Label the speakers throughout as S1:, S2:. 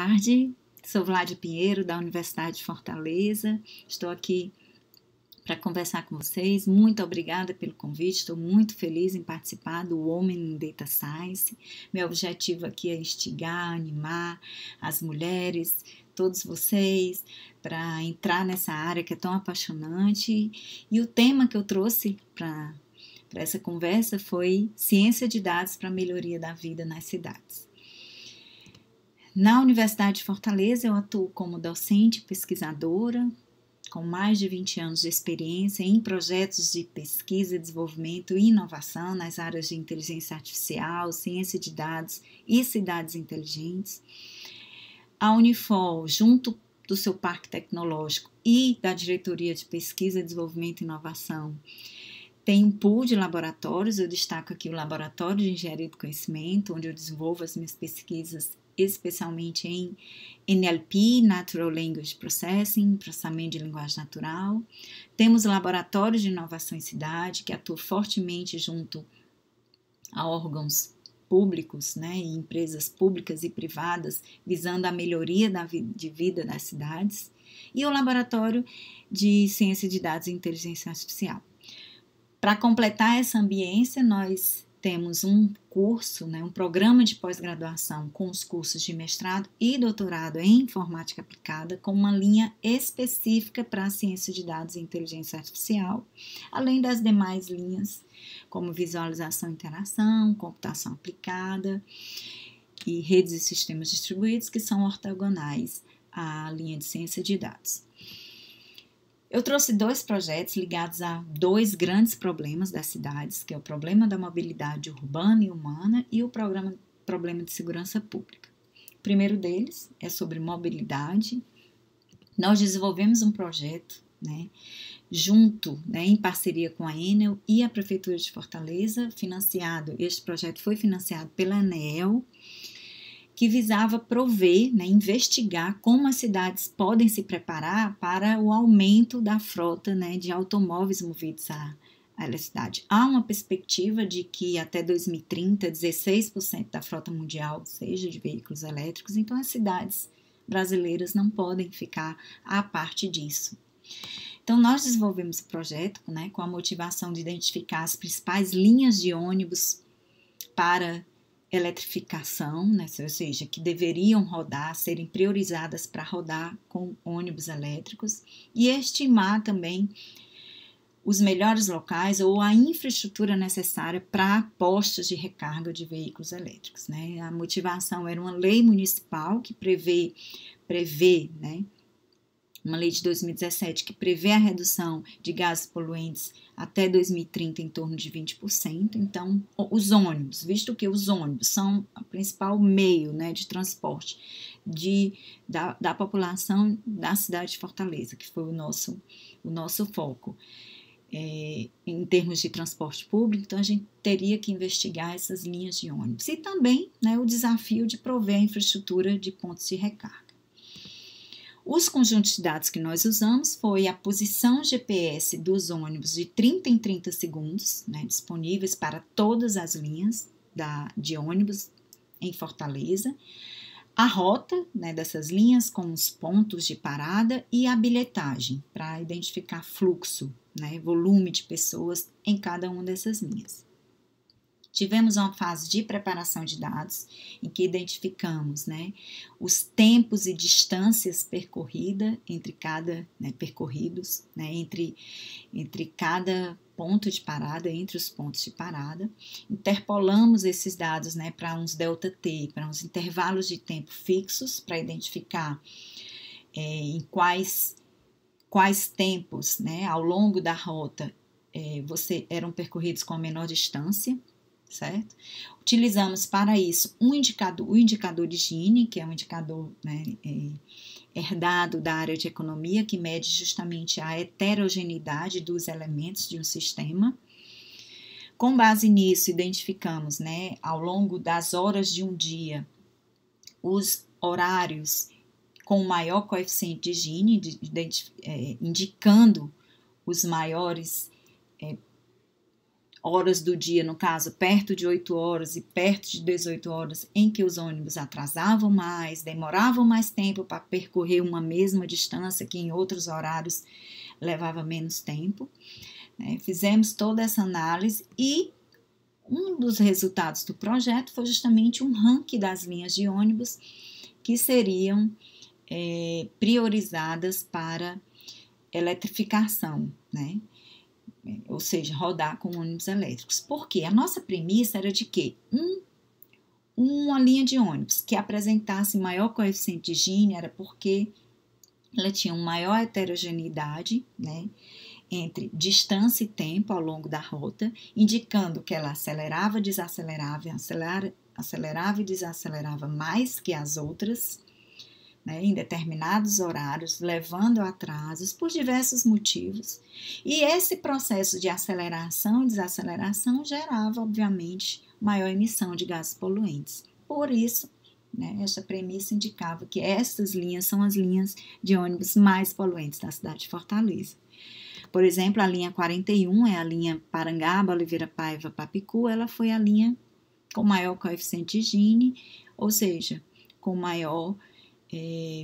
S1: tarde, sou Vládia Pinheiro, da Universidade de Fortaleza, estou aqui para conversar com vocês. Muito obrigada pelo convite, estou muito feliz em participar do Women in Data Science. Meu objetivo aqui é instigar, animar as mulheres, todos vocês, para entrar nessa área que é tão apaixonante. E o tema que eu trouxe para essa conversa foi ciência de dados para a melhoria da vida nas cidades. Na Universidade de Fortaleza, eu atuo como docente e pesquisadora, com mais de 20 anos de experiência em projetos de pesquisa, desenvolvimento e inovação nas áreas de inteligência artificial, ciência de dados e cidades inteligentes. A Unifor, junto do seu parque tecnológico e da diretoria de pesquisa, desenvolvimento e inovação, tem um pool de laboratórios. Eu destaco aqui o Laboratório de Engenharia do Conhecimento, onde eu desenvolvo as minhas pesquisas especialmente em NLP, Natural Language Processing, processamento de linguagem natural. Temos o Laboratório de Inovação em Cidade, que atua fortemente junto a órgãos públicos, né, e empresas públicas e privadas, visando a melhoria de vida das cidades. E o Laboratório de Ciência de Dados e Inteligência Artificial. Para completar essa ambiência, nós temos um curso, né, um programa de pós-graduação com os cursos de mestrado e doutorado em informática aplicada, com uma linha específica para a ciência de dados e inteligência artificial, além das demais linhas, como visualização e interação, computação aplicada e redes e sistemas distribuídos, que são ortogonais à linha de ciência de dados. Eu trouxe 2 projetos ligados a 2 grandes problemas das cidades, que é o problema da mobilidade urbana e humana e o problema de segurança pública. O primeiro deles é sobre mobilidade. Nós desenvolvemos um projeto, né, junto, né, em parceria com a Enel e a Prefeitura de Fortaleza, este projeto foi financiado pela ANEEL, que visava prover, né, investigar como as cidades podem se preparar para o aumento da frota, né, de automóveis movidos à eletricidade. Há uma perspectiva de que até 2030, 16% da frota mundial seja de veículos elétricos, então as cidades brasileiras não podem ficar à parte disso. Então, nós desenvolvemos o projeto, né, com a motivação de identificar as principais linhas de ônibus para eletrificação, né, ou seja, que deveriam rodar, serem priorizadas para rodar com ônibus elétricos, e estimar também os melhores locais ou a infraestrutura necessária para postos de recarga de veículos elétricos, né? A motivação era uma lei municipal que prevê, né, uma lei de 2017 que prevê a redução de gases poluentes até 2030 em torno de 20%. Então, os ônibus, visto que os ônibus são o principal meio, né, de transporte da população da cidade de Fortaleza, que foi o nosso foco em termos de transporte público, então a gente teria que investigar essas linhas de ônibus. E também, né, o desafio de prover a infraestrutura de pontos de recarga. Os conjuntos de dados que nós usamos foi a posição GPS dos ônibus de 30 em 30 segundos, né, disponíveis para todas as linhas de ônibus em Fortaleza, a rota, né, dessas linhas com os pontos de parada e a bilhetagem para identificar fluxo, né, volume de pessoas em cada uma dessas linhas. Tivemos uma fase de preparação de dados, em que identificamos, né, os tempos e distâncias percorridas entre cada, né, percorridos, né, entre cada ponto de parada, entre os pontos de parada. Interpolamos esses dados, né, para uns delta-t, para uns intervalos de tempo fixos, para identificar em quais tempos, né, ao longo da rota eram percorridos com a menor distância, certo? Utilizamos para isso o indicador de Gini, que é um indicador, né, herdado da área de economia, que mede justamente a heterogeneidade dos elementos de um sistema. Com base nisso, identificamos, né, ao longo das horas de um dia, os horários com maior coeficiente de Gini, indicando os maiores horas do dia, no caso, perto de 8 horas e perto de 18 horas, em que os ônibus atrasavam mais, demoravam mais tempo para percorrer uma mesma distância que em outros horários levava menos tempo. Fizemos toda essa análise e um dos resultados do projeto foi justamente um ranking das linhas de ônibus que seriam priorizadas para eletrificação, né? Ou seja, rodar com ônibus elétricos. Por quê? A nossa premissa era de que uma linha de ônibus que apresentasse maior coeficiente de Gini era porque ela tinha uma maior heterogeneidade, né, entre distância e tempo ao longo da rota, indicando que ela acelerava, desacelerava, acelerava e desacelerava mais que as outras, né, em determinados horários, levando a atrasos por diversos motivos. E esse processo de aceleração e desaceleração gerava, obviamente, maior emissão de gases poluentes. Por isso, né, esta premissa indicava que estas linhas são as linhas de ônibus mais poluentes da cidade de Fortaleza. Por exemplo, a linha 41 é a linha Parangaba, Oliveira Paiva, Papicu, ela foi a linha com maior coeficiente de Gini, ou seja, com maior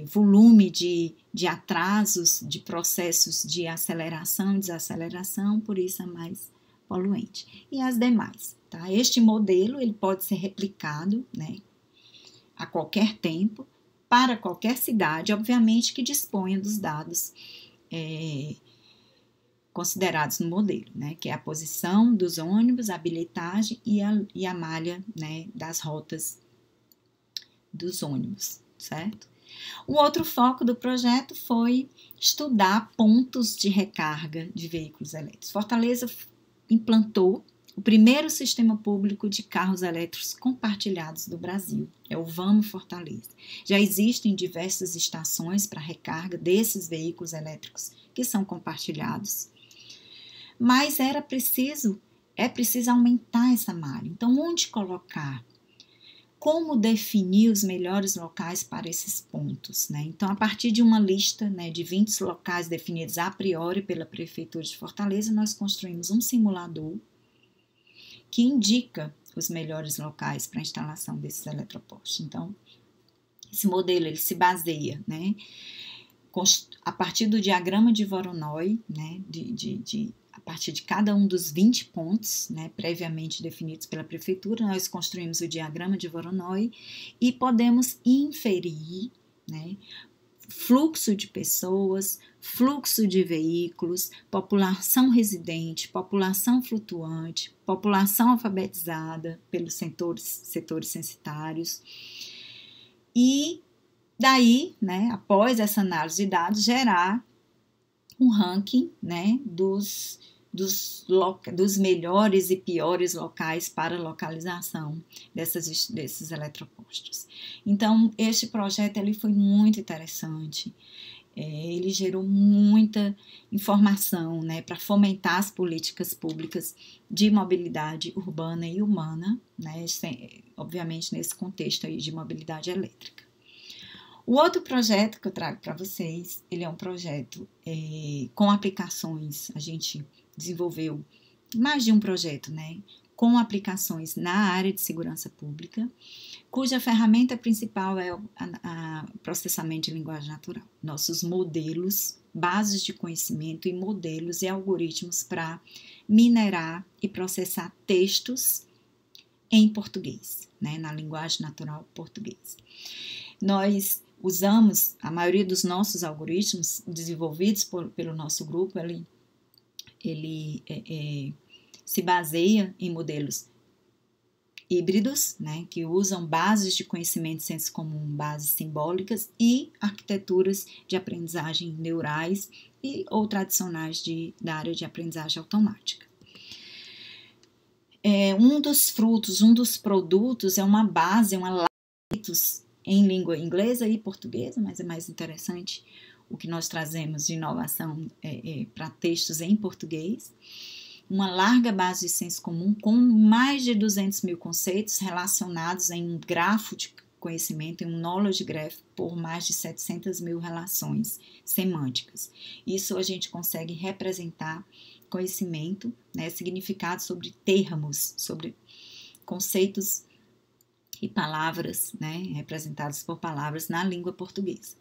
S1: volume de atrasos, de processos de aceleração e desaceleração, por isso é mais poluente. E as demais, tá? Este modelo ele pode ser replicado, né, a qualquer tempo, para qualquer cidade, obviamente que disponha dos dados considerados no modelo, né, que é a posição dos ônibus, a bilhetagem e a malha, né, das rotas dos ônibus, certo? Um outro foco do projeto foi estudar pontos de recarga de veículos elétricos. Fortaleza implantou o primeiro sistema público de carros elétricos compartilhados do Brasil, é o Vamos Fortaleza. Já existem diversas estações para recarga desses veículos elétricos que são compartilhados, mas é preciso aumentar essa malha. Então, onde colocar? Como definir os melhores locais para esses pontos, né? Então, a partir de uma lista, né, de 20 locais definidos a priori pela Prefeitura de Fortaleza, nós construímos um simulador que indica os melhores locais para a instalação desses eletropostos. Então, esse modelo ele se baseia, né, a partir do diagrama de Voronoi, né, a partir de cada um dos 20 pontos, né, previamente definidos pela Prefeitura, nós construímos o diagrama de Voronoi e podemos inferir, né, fluxo de pessoas, fluxo de veículos, população residente, população flutuante, população alfabetizada pelos setores censitários. E daí, né, após essa análise de dados, gerar um ranking, né, dos melhores e piores locais para localização desses eletropostos. Então, este projeto ele foi muito interessante, ele gerou muita informação, né, para fomentar as políticas públicas de mobilidade urbana e humana, né, obviamente nesse contexto aí de mobilidade elétrica. O outro projeto que eu trago para vocês, ele é um projeto com aplicações, a gente desenvolveu mais de um projeto, né, com aplicações na área de segurança pública, cuja ferramenta principal é o processamento de linguagem natural. Nossos modelos, bases de conhecimento e modelos e algoritmos para minerar e processar textos em português, né, na linguagem natural português. Nós usamos, a maioria dos nossos algoritmos desenvolvidos pelo nosso grupo, ele se baseia em modelos híbridos, né, que usam bases de conhecimento de senso comum, bases simbólicas e arquiteturas de aprendizagem neurais ou tradicionais da área de aprendizagem automática. Um dos frutos, um dos produtos é uma base, uma em língua inglesa e portuguesa, mas é mais interessante o que nós trazemos de inovação para textos em português. Uma larga base de senso comum com mais de 200 mil conceitos relacionados em um grafo de conhecimento, em um knowledge graph, por mais de 700 mil relações semânticas. Isso a gente consegue representar conhecimento, né, significado sobre termos, sobre conceitos e palavras, né, representadas por palavras na língua portuguesa.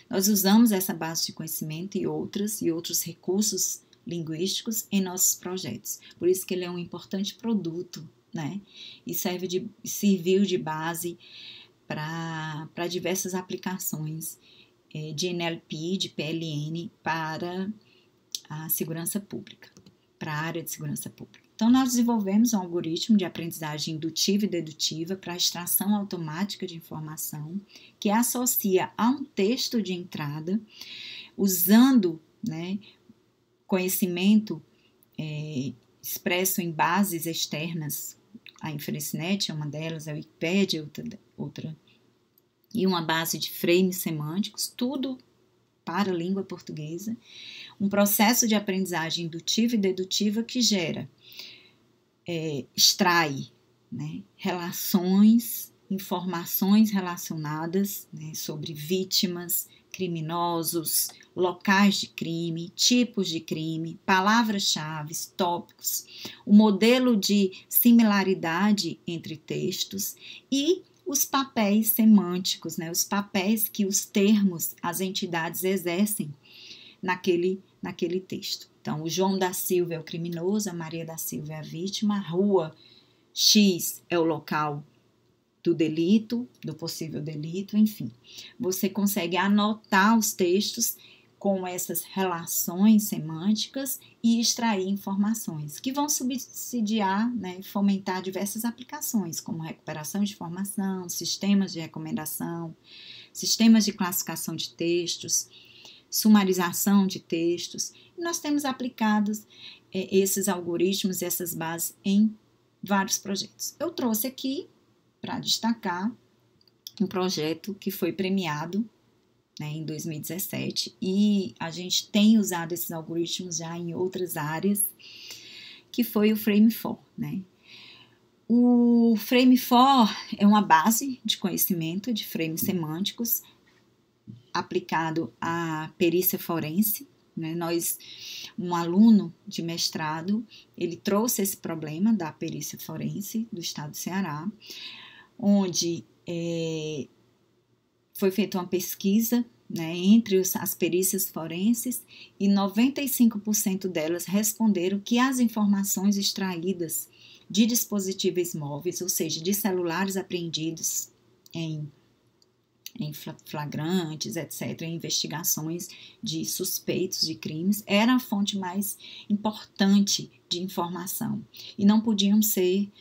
S1: Nós usamos essa base de conhecimento e outros recursos linguísticos em nossos projetos. Por isso que ele é um importante produto, né, e serviu de base para diversas aplicações de NLP, de PLN para a segurança pública, para a área de segurança pública. Então, nós desenvolvemos um algoritmo de aprendizagem indutiva e dedutiva para a extração automática de informação que associa a um texto de entrada, usando, né, conhecimento expresso em bases externas. A InferenceNet é uma delas, a Wikipédia outra, e uma base de frames semânticos, tudo para a língua portuguesa. Um processo de aprendizagem indutiva e dedutiva que extrai, né, relações, informações relacionadas, né, sobre vítimas, criminosos, locais de crime, tipos de crime, palavras-chave, tópicos, o modelo de similaridade entre textos e os papéis semânticos, né, os papéis que os termos, as entidades exercem naquele texto. Então, o João da Silva é o criminoso, a Maria da Silva é a vítima, a rua X é o local do delito, do possível delito, enfim. Você consegue anotar os textos com essas relações semânticas e extrair informações que vão subsidiar, né, fomentar diversas aplicações, como recuperação de informação, sistemas de recomendação, sistemas de classificação de textos, sumarização de textos. E nós temos aplicados esses algoritmos e essas bases em vários projetos. Eu trouxe aqui para destacar um projeto que foi premiado, né, em 2017, e a gente tem usado esses algoritmos já em outras áreas, que foi o Frame4, né? O Frame4 é uma base de conhecimento de frames semânticos aplicado à perícia forense, né? Um aluno de mestrado, ele trouxe esse problema da perícia forense do estado do Ceará, onde foi feita uma pesquisa, né, entre as perícias forenses, e 95% delas responderam que as informações extraídas de dispositivos móveis, ou seja, de celulares apreendidos em flagrantes, etc., em investigações de suspeitos de crimes, era a fonte mais importante de informação e não podiam ser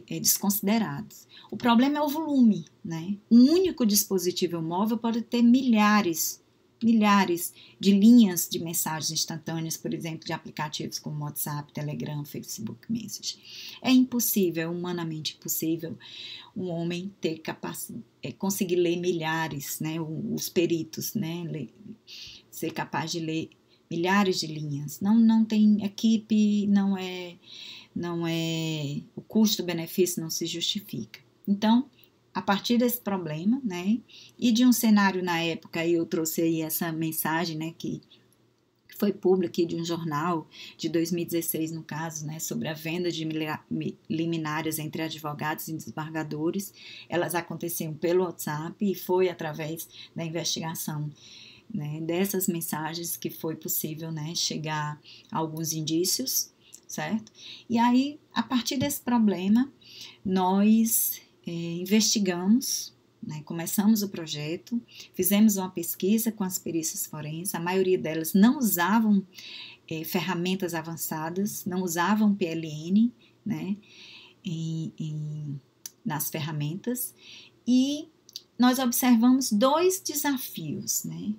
S1: desconsiderados. O problema é o volume, né? Um único dispositivo móvel pode ter milhares de linhas de mensagens instantâneas, por exemplo, de aplicativos como WhatsApp, Telegram, Facebook Message. É impossível, é humanamente impossível um homem conseguir ler milhares, né? Os peritos, né? Ser capaz de ler milhares de linhas. Não tem equipe, não é o custo-benefício não se justifica. Então, a partir desse problema, né, e de um cenário na época, aí eu trouxe aí essa mensagem, né, que foi pública de um jornal de 2016, no caso, né, sobre a venda de liminárias entre advogados e desembargadores. Elas aconteciam pelo WhatsApp e foi através da investigação, né, dessas mensagens que foi possível, né, chegar a alguns indícios, certo? E aí, a partir desse problema, nós investigamos, né, começamos o projeto, fizemos uma pesquisa com as perícias forenses, a maioria delas não usavam ferramentas avançadas, não usavam PLN, né, nas ferramentas, e nós observamos dois desafios, né,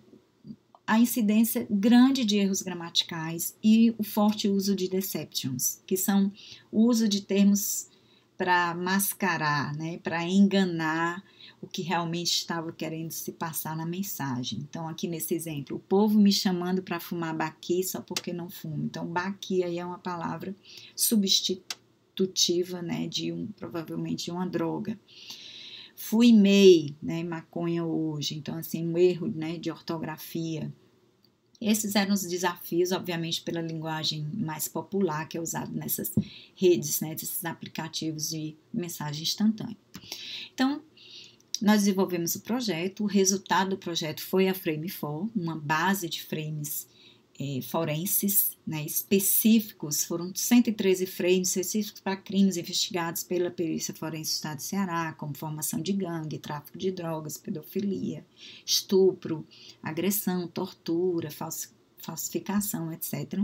S1: a incidência grande de erros gramaticais e o forte uso de deceptions, que são o uso de termos para mascarar, né, para enganar o que realmente estava querendo se passar na mensagem. Então, aqui nesse exemplo, o povo me chamando para fumar baqui só porque não fumo. Então, baqui aí é uma palavra substitutiva, né, provavelmente de uma droga. Fumei, né, maconha hoje. Então, assim, um erro, né, de ortografia. Esses eram os desafios, obviamente, pela linguagem mais popular que é usada nessas redes, né, desses aplicativos de mensagem instantânea. Então, nós desenvolvemos o projeto, o resultado do projeto foi a Frame4, uma base de frames forenses, né, específicos, foram 113 frames específicos para crimes investigados pela perícia forense do estado de Ceará, como formação de gangue, tráfico de drogas, pedofilia, estupro, agressão, tortura, falsificação, etc.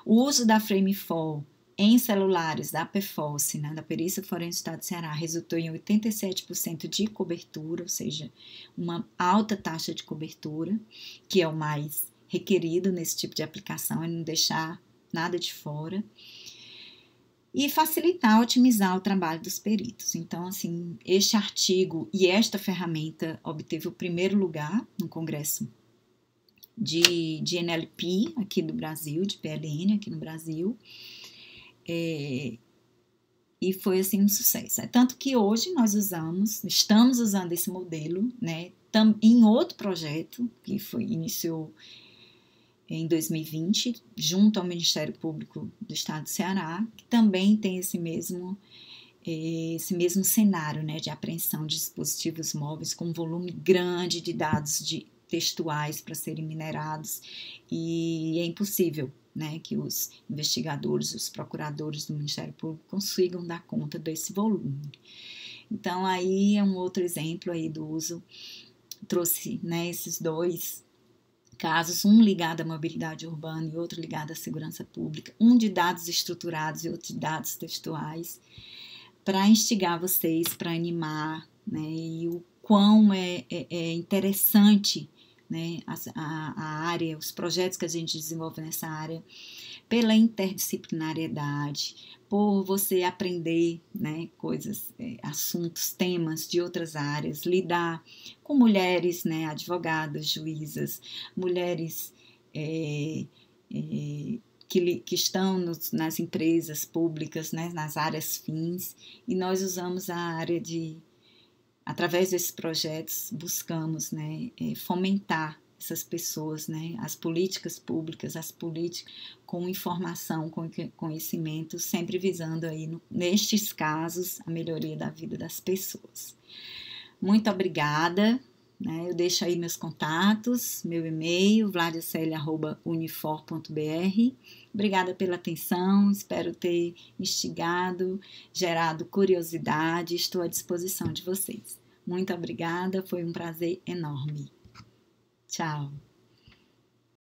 S1: O uso da Frame4 em celulares da PFOS, né, da Perícia Forense do Estado de Ceará, resultou em 87% de cobertura, ou seja, uma alta taxa de cobertura, que é o mais requerido nesse tipo de aplicação, é não deixar nada de fora. E facilitar, otimizar o trabalho dos peritos. Então, assim, este artigo e esta ferramenta obteve o primeiro lugar no Congresso de NLP aqui do Brasil, de PLN aqui no Brasil. E foi assim um sucesso. Tanto que hoje nós estamos usando esse modelo, né, em outro projeto que iniciou em 2020, junto ao Ministério Público do Estado do Ceará, que também tem esse mesmo cenário, né, de apreensão de dispositivos móveis com um volume grande de dados textuais para serem minerados, e é impossível, né, que os investigadores, os procuradores do Ministério Público consigam dar conta desse volume. Então, aí é um outro exemplo aí do uso, trouxe, né, esses dois casos, um ligado à mobilidade urbana e outro ligado à segurança pública, um de dados estruturados e outro de dados textuais, para instigar vocês, para animar, né, e o quão é interessante, né, a área, os projetos que a gente desenvolve nessa área, pela interdisciplinariedade, por você aprender, né, coisas, assuntos, temas de outras áreas, lidar com mulheres, né, advogadas, juízas, mulheres que estão nas empresas públicas, né, nas áreas fins, e nós usamos a área através desses projetos, buscamos, né, fomentar essas pessoas, né, as políticas públicas, as políticas com informação, com conhecimento, sempre visando aí, nestes casos, a melhoria da vida das pessoas. Muito obrigada, né, eu deixo aí meus contatos, meu e-mail, vladiaceli@unifor.br. Obrigada pela atenção, espero ter instigado, gerado curiosidade, estou à disposição de vocês. Muito obrigada, foi um prazer enorme. Tchau.